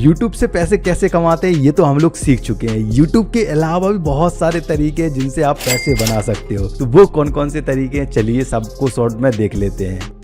YouTube से पैसे कैसे कमाते हैं ये तो हम लोग सीख चुके हैं। YouTube के अलावा भी बहुत सारे तरीके हैं जिनसे आप पैसे बना सकते हो। तो वो कौन कौन से तरीके हैं, चलिए सबको शॉर्ट में देख लेते हैं।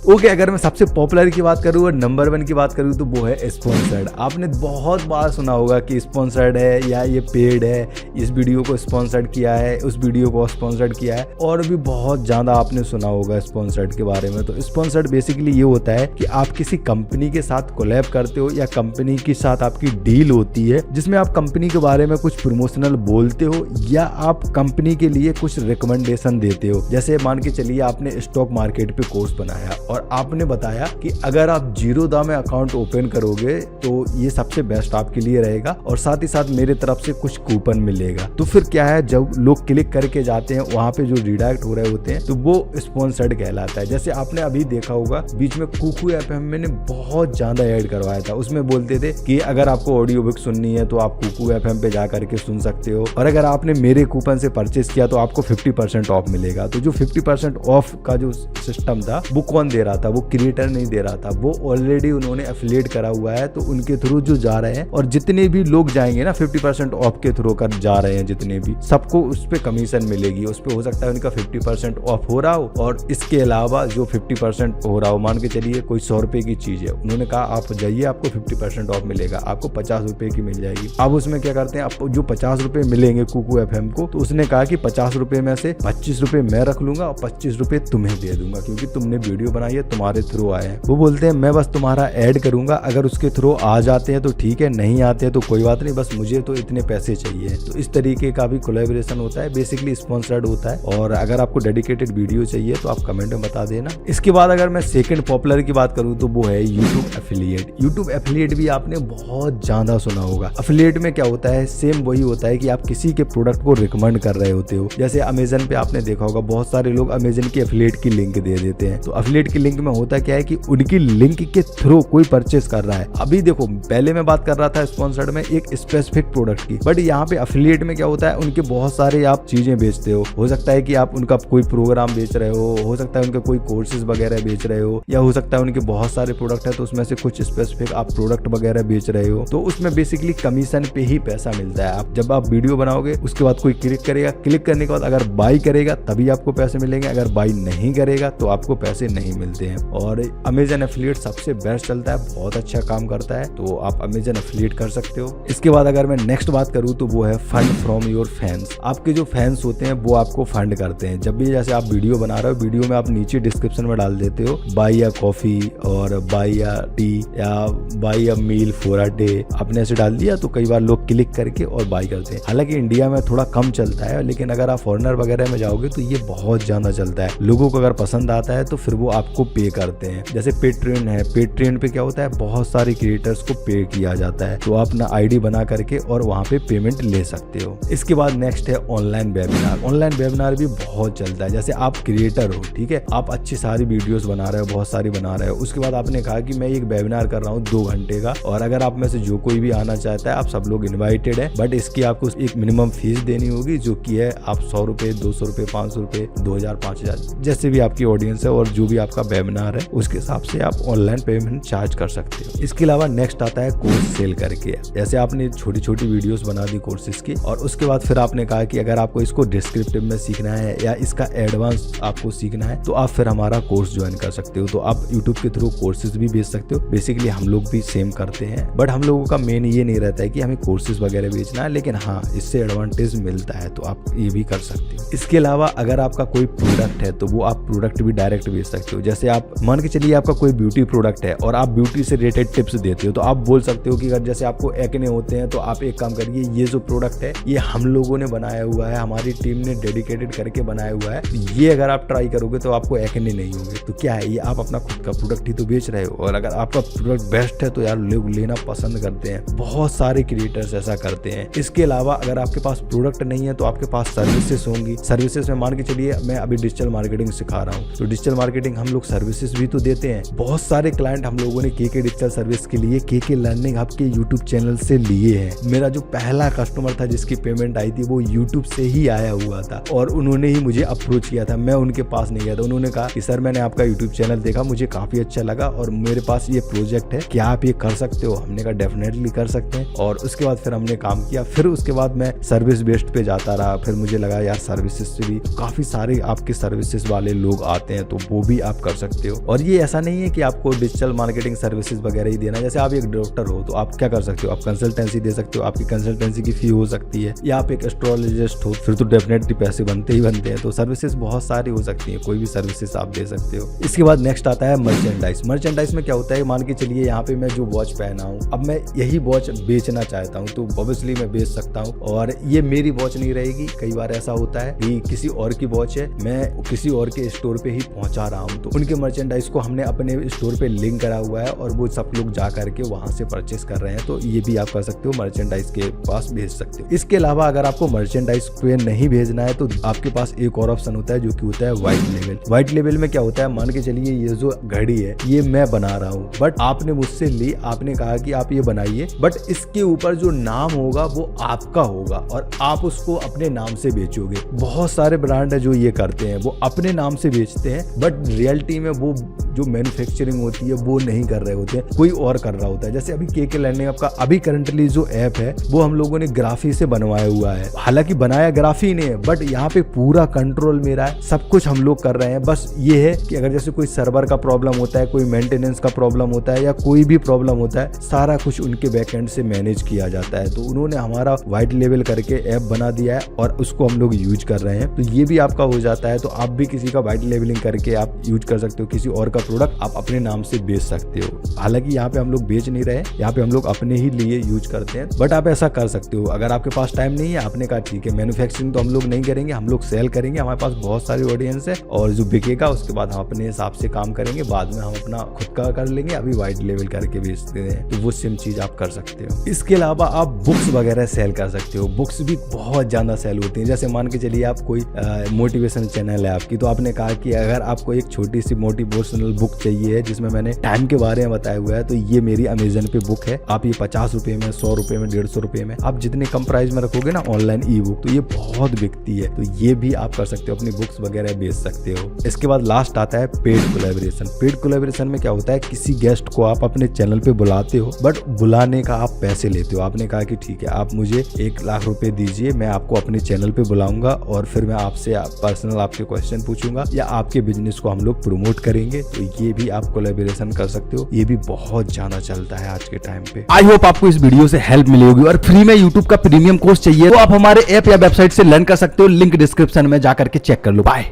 ओके, अगर मैं सबसे पॉपुलर की बात करूँ और नंबर 1 की बात करूँ तो वो है स्पॉन्सर्ड। आपने बहुत बार सुना होगा कि स्पॉन्सर्ड है या ये पेड है, इस वीडियो को स्पॉन्सर्ड किया है, उस वीडियो को स्पॉन्सर्ड किया है, और भी बहुत ज़्यादा आपने सुना होगा स्पॉन्सर्ड के बारे में। तो स्पॉन्सर्ड बेसिकली ये होता है कि आप किसी कंपनी के साथ कोलैब करते हो या कंपनी के साथ आपकी डील होती है जिसमें आप कंपनी के बारे में कुछ प्रमोशनल बोलते हो या आप कंपनी के लिए कुछ रिकमेंडेशन देते हो। जैसे मान के चलिए आपने स्टॉक मार्केट पे कोर्स बनाया और आपने बताया कि अगर आप जीरोधा में अकाउंट ओपन करोगे तो ये सबसे बेस्ट आपके लिए रहेगा और साथ ही साथ मेरे तरफ से कुछ कूपन मिलेगा। तो फिर क्या है, जब लोग क्लिक करके जाते हैं वहां पे जो रिडायरेक्ट हो रहे होते हैं तो वो स्पॉन्सर्ड कहलाता है। जैसे आपने अभी देखा होगा बीच में कुकू एफएम मैंने बहुत ज्यादा ऐड करवाया था, उसमें बोलते थे कि अगर आपको ऑडियो बुक सुननी है तो आप कुकू एफएम पे जा करके सुन सकते हो, और अगर आपने मेरे कूपन से परचेस किया तो आपको 50% ऑफ मिलेगा। तो जो 50% ऑफ का जो सिस्टम था वो कौन दे रहा था, वो क्रिएटर नहीं दे रहा था, वो ऑलरेडी उन्होंने एफिलिएट करा हुआ है। तो उनके थ्रू जो जा रहे हैं और जितने भी लोग जाएंगे ना 50% ऑफ के थ्रू कर जा रहे हैं जितने भी, सबको उस पे कमीशन मिलेगी। उस पे हो सकता है उनका 50% ऑफ हो रहा हो और इसके अलावा जो 50% हो रहा हो, मान के चलिए कोई 100 रुपए की चीज है, उन्होंने कहा आप जाइए आपको 50% ऑफ मिलेगा, आपको 50 रुपए की मिल जाएगी। अब उसमें क्या करते हैं, आपको जो 50 रुपए मिलेंगे कुकू एफएम को, तो उसने कहा कि 50 रुपए में से 25 रुपए मैं रख लूंगा और 25 रुपए तुम्हें दे दूंगा क्योंकि तुमने वीडियो बनाई है, तुम्हारे थ्रू आए हैं। वो बोलते हैं मैं बस तुम्हारा ऐड करूंगा, अगर उसके थ्रू आ जाते हैं तो ठीक है, नहीं आते हैं तो कोई बात नहीं, बस मुझे तो इतने पैसे चाहिए। तो इस तरीके का भी कोलैबोरेशन होता है, बेसिकली स्पॉन्सर्ड होता है। और अगर आपको डेडिकेटेड वीडियो चाहिए तो आप कमेंट में बता देना। इसके बाद अगर मैं सेकंड पॉपुलर की बात करूं तो वो है यूट्यूब एफिलिएट। यूट्यूब एफिलिएट भी आपने बहुत ज्यादा सुना होगा। एफिलिएट में क्या होता है, सेम वही होता है कि आप किसी के प्रोडक्ट को रिकमेंड कर रहे होते हो। जैसे अमेजन पे आपने देखा होगा बहुत सारे लोग अमेजन की एफिलिएट की लिंक दे देते हैं। तो एफिलिएट की लिंक में होता क्या है कि उनकी लिंक के थ्रू कोई परचेस कर रहा है। अभी देखो पहले मैं बात कर रहा था स्पॉन्सर्ड में एक स्पेसिफिक प्रोडक्ट की, बट यहाँ पे एफिलिएट में क्या होता है, उनके बहुत सारे आप चीजें बेचते हो सकता है कि आप उनका कोई प्रोग्राम बेच रहे हो सकता है उनके कोई कोर्सेज वगैरह बेच रहे हो, या हो सकता है उनके बहुत सारे प्रोडक्ट है तो उसमें से कुछ स्पेसिफिक आप प्रोडक्ट वगैरह बेच रहे हो। तो उसमें बेसिकली कमीशन पे ही पैसा मिलता है। आप जब आप वीडियो बनाओगे उसके बाद कोई क्लिक करेगा, क्लिक करने के बाद अगर बाई करेगा तभी आपको पैसे मिलेंगे, अगर बाई नहीं करेगा तो आपको पैसे नहीं मिलते हैं। और अमेजन एफिलिएट सबसे बेस्ट चलता है, बहुत अच्छा काम करता है, तो आप अमेजन एफिलिएट कर सकते हो। इसके बाद अगर मैं नेक्स्ट बात करूं तो वो है फंड फ्रॉम योर फैंस। आपके जो फैंस होते हैं वो आपको फंड करते हैं। जब भी जैसे आप वीडियो बना रहे हो, वीडियो में आप नीचे डिस्क्रिप्शन में डाल देते हो बाई अ कॉफी और बाई अ टी या buy a meal for a day, आपने ऐसे डाल दिया तो कई बार लोग क्लिक करके और बाई करते हैं। हालांकि इंडिया में थोड़ा कम चलता है, लेकिन अगर आप फॉरेनर वगैरह में जाओगे तो ये बहुत ज्यादा चलता है। लोगों को अगर पसंद आता है तो फिर वो आपको पे करते हैं। जैसे पेट्रियन है, पेट्रियन पे क्या होता है, बहुत सारे क्रिएटर्स को पे किया जाता है, तो आप अपना आईडी बना करके और वहां पे पेमेंट ले सकते हो। इसके बाद नेक्स्ट है ऑनलाइन वेबिनार। ऑनलाइन वेबिनार भी बहुत चलता है। जैसे आप क्रिएटर हो, ठीक है, आप अच्छी सारी वीडियोस बना रहे हो, बहुत सारी बना रहे हो, उसके बाद आपने कहा कि मैं एक वेबिनार कर रहा हूँ 2 घंटे का, और अगर आप में से जो कोई भी आना चाहता है, आप सब लोग इन्वाइटेड है, बट इसकी आपको एक मिनिमम फीस देनी होगी जो कि है आप 100 रुपए, 200 रुपए, 500 रुपए, 2000, 5000, जैसे भी आपकी ऑडियंस है और जो भी आपका वेबिनार है उसके हिसाब से आप ऑनलाइन पेमेंट चार्ज कर सकते हो। इसके अलावा नेक्स्ट आता है कोर्स सेल करके। जैसे आपने छोटी छोटी वीडियोस बना दी कोर्सेज की, और उसके बाद फिर आपने कहा कि अगर आपको इसको डिस्क्रिप्टिव में सीखना है या इसका एडवांस आपको सीखना है तो आप फिर हमारा कोर्स ज्वाइन कर सकते हो। तो आप यूट्यूब के थ्रू कोर्सेज भी बेच सकते हो। बेसिकली हम लोग भी सेम करते हैं, बट हम लोगों का मेन ये नहीं रहता है कि हमें कोर्सेज वगैरह बेचना है, लेकिन हाँ इससे एडवांटेज मिलता है तो आप ये भी कर सकते हो। इसके अलावा अगर आपका कोई प्रोडक्ट है तो वो आप प्रोडक्ट भी डायरेक्ट बेच सकते हो। जैसे आप मान के चलिए आपका कोई ब्यूटी प्रोडक्ट है और आप ब्यूटी से रिलेटेड टिप्स देते हो, तो आप बोल सकते हो कि अगर जैसे आपको एक्ने होते हैं तो आप एक काम करिए, ये जो प्रोडक्ट है ये हम लोगों ने बनाया हुआ है, हमारी टीम ने डेडिकेटेड करके बनाया हुआ है, ये अगर आप ट्राई करोगे तो आपको एक्ने नहीं होंगे। तो क्या है, ये आप अपना खुद का प्रोडक्ट ही तो बेच रहे हो, और अगर आपका प्रोडक्ट बेस्ट है तो यार लोग लेना पसंद करते हैं। बहुत सारे क्रिएटर्स ऐसा करते हैं। इसके अलावा अगर आपके पास प्रोडक्ट नहीं है तो आपके पास सर्विसेज होंगी। सर्विसेज में मान के चलिए मैं अभी डिजिटल मार्केटिंग सिखा रहा हूँ, तो डिजिटल मार्केटिंग हम लोग लोग सर्विसेज भी तो देते हैं। बहुत सारे क्लाइंट हम लोगों ने केके डिजिटल सर्विस के लिए केके लर्निंग हब के यूट्यूब चैनल से लिए हैं। मेरा जो पहला कस्टमर था जिसकी पेमेंट आई थी वो यूट्यूब से ही आया हुआ था और उन्होंने ही मुझे अप्रोच किया था, मैं उनके पास नहीं गया था। उन्होंने कहा कि सर मैंने आपका यूट्यूब चैनल देखा, मुझे काफी अच्छा लगा और मेरे पास ये प्रोजेक्ट है, क्या आप ये कर सकते हो? हमने कहा डेफिनेटली कर सकते हैं। और उसके बाद फिर हमने काम किया। फिर उसके बाद मैं सर्विस बेस्ड पे जाता रहा। फिर मुझे लगा यार सर्विसेज से भी काफी सारे आपके सर्विसेज वाले लोग आते हैं तो वो भी आप कर सकते हो। और ये ऐसा नहीं है कि आपको डिजिटल मार्केटिंग सर्विसेज वगैरह ही देना। जैसे आप एक डॉक्टर हो तो आप क्या कर सकते हो, आप कंसल्टेंसी दे सकते हो, आपकी कंसल्टेंसी की फी हो सकती है। या आप एक एस्ट्रोलॉजिस्ट हो फिर तो डेफिनेटली पैसे बनते ही बनते हैं। तो सर्विसेज बहुत सारी हो सकती है, कोई भी सर्विसेज आप दे सकते हो। इसके बाद नेक्स्ट आता है मर्चेंडाइज। मर्चेंडाइज में क्या होता है, मान के चलिए यहाँ पे मैं जो वॉच पहना हूँ, अब मैं यही वॉच बेचना चाहता हूँ तो ऑब्वियसली मैं बेच सकता हूँ और ये मेरी वॉच नहीं रहेगी। कई बार ऐसा होता है कि किसी और की वॉच है, मैं किसी और के स्टोर पे ही पहुंचा रहा हूँ तो उनके मर्चेंडाइज को हमने अपने स्टोर पे लिंक करा हुआ है और वो सब लोग जा करके वहां से परचेस कर रहे हैं। तो ये भी आप कर सकते हो, मर्चेंडाइज के पास भेज सकते हो। इसके अलावा अगर आपको मर्चेंडाइज को नहीं भेजना है तो आपके पास एक और ऑप्शन होता है जो कि होता है व्हाइट लेबल। व्हाइट लेबल में क्या होता है, मान के चलिए ये जो घड़ी है ये मैं बना रहा हूँ बट आपने मुझसे ली, आपने कहा कि आप ये बनाइए बट इसके ऊपर जो नाम होगा वो आपका होगा और आप उसको अपने नाम से बेचोगे। बहुत सारे ब्रांड है जो ये करते हैं, वो अपने नाम से बेचते हैं बट रियलिटी में वो जो मैन्युफैक्चरिंग होती है वो नहीं कर रहे होते हैं, कोई और कर रहा होता है। जैसे अभी केके लर्निंग हब का अभी करंटली जो ऐप है वो हम लोगों ने ग्राफी से बनवाया हुआ है। हालांकि बनाया ग्राफी ने है बट यहाँ पे पूरा कंट्रोल मेरा है, सब कुछ हम लोग कर रहे हैं। बस ये है कि अगर जैसे कोई सर्वर का प्रॉब्लम होता है, कोई मेंटेनेंस का प्रॉब्लम होता है या कोई भी प्रॉब्लम होता है, सारा कुछ उनके बैकएंड से मैनेज किया जाता है। तो उन्होंने हमारा व्हाइट लेबल करके ऐप बना दिया है और उसको हम लोग यूज कर रहे हैं। तो ये भी आपका हो जाता है। तो आप भी किसी का व्हाइट लेबलिंग करके आप यूज कर सकते हो, किसी और का प्रोडक्ट आप अपने नाम से बेच सकते हो। हालांकि यहाँ पे हम लोग बेच नहीं रहे, यहाँ पे हम लोग अपने ही लिए यूज करते हैं बट आप ऐसा कर सकते हो। अगर आपके पास टाइम नहीं है, आपने कहा ठीक है मैन्युफैक्चरिंग तो हम लोग नहीं करेंगे, हम लोग सेल करेंगे, हमारे पास बहुत सारी ऑडियंस है और जो बिकेगा उसके बाद हम अपने हिसाब से काम करेंगे, बाद में हम अपना खुद का कर लेंगे, अभी व्हाइट लेबल करके बेचते हैं। तो वो सेम चीज आप कर सकते हो। इसके अलावा आप बुक्स वगैरह सेल कर सकते हो। बुक्स भी बहुत ज्यादा सेल होती है। जैसे मान के चलिए आप कोई मोटिवेशन चैनल है आपकी, तो आपने कहा कि अगर आपको एक छोटी सी मोटिवेशनल बुक चाहिए है जिसमें मैंने टाइम के बारे में बताया हुआ है, तो ये मेरी अमेजन पे बुक है। आप ये 50 रुपए में, 100 रुपए में, 150 रुपए में, आप जितने कम प्राइस में रखोगे ना ऑनलाइन ई बुक, तो ये बहुत बिकती है। तो ये भी आप कर सकते हो, अपनी बुक्स वगैरह बेच सकते हो। इसके बाद लास्ट आता है पेड कोलैबोरेशन। पेड कोलैबोरेशन में क्या होता है, किसी गेस्ट को आप अपने चैनल पे बुलाते हो बट बुलाने का आप पैसे लेते हो। आपने कहा कि ठीक है आप मुझे 1 लाख रुपए दीजिए, मैं आपको अपने चैनल पे बुलाऊंगा और फिर मैं आपसे पर्सनल आपके क्वेश्चन पूछूंगा या आपके बिजनेस को हम लोग प्रमोट करेंगे। तो ये भी आप कोलैबोरेशन कर सकते हो। ये भी बहुत ज्यादा चलता है आज के टाइम पे। आई होप आपको इस वीडियो से हेल्प मिली होगी और फ्री में यूट्यूब का प्रीमियम कोर्स चाहिए तो आप हमारे ऐप या वेबसाइट से लर्न कर सकते हो। लिंक डिस्क्रिप्शन में जाकर के चेक कर लो। बाय।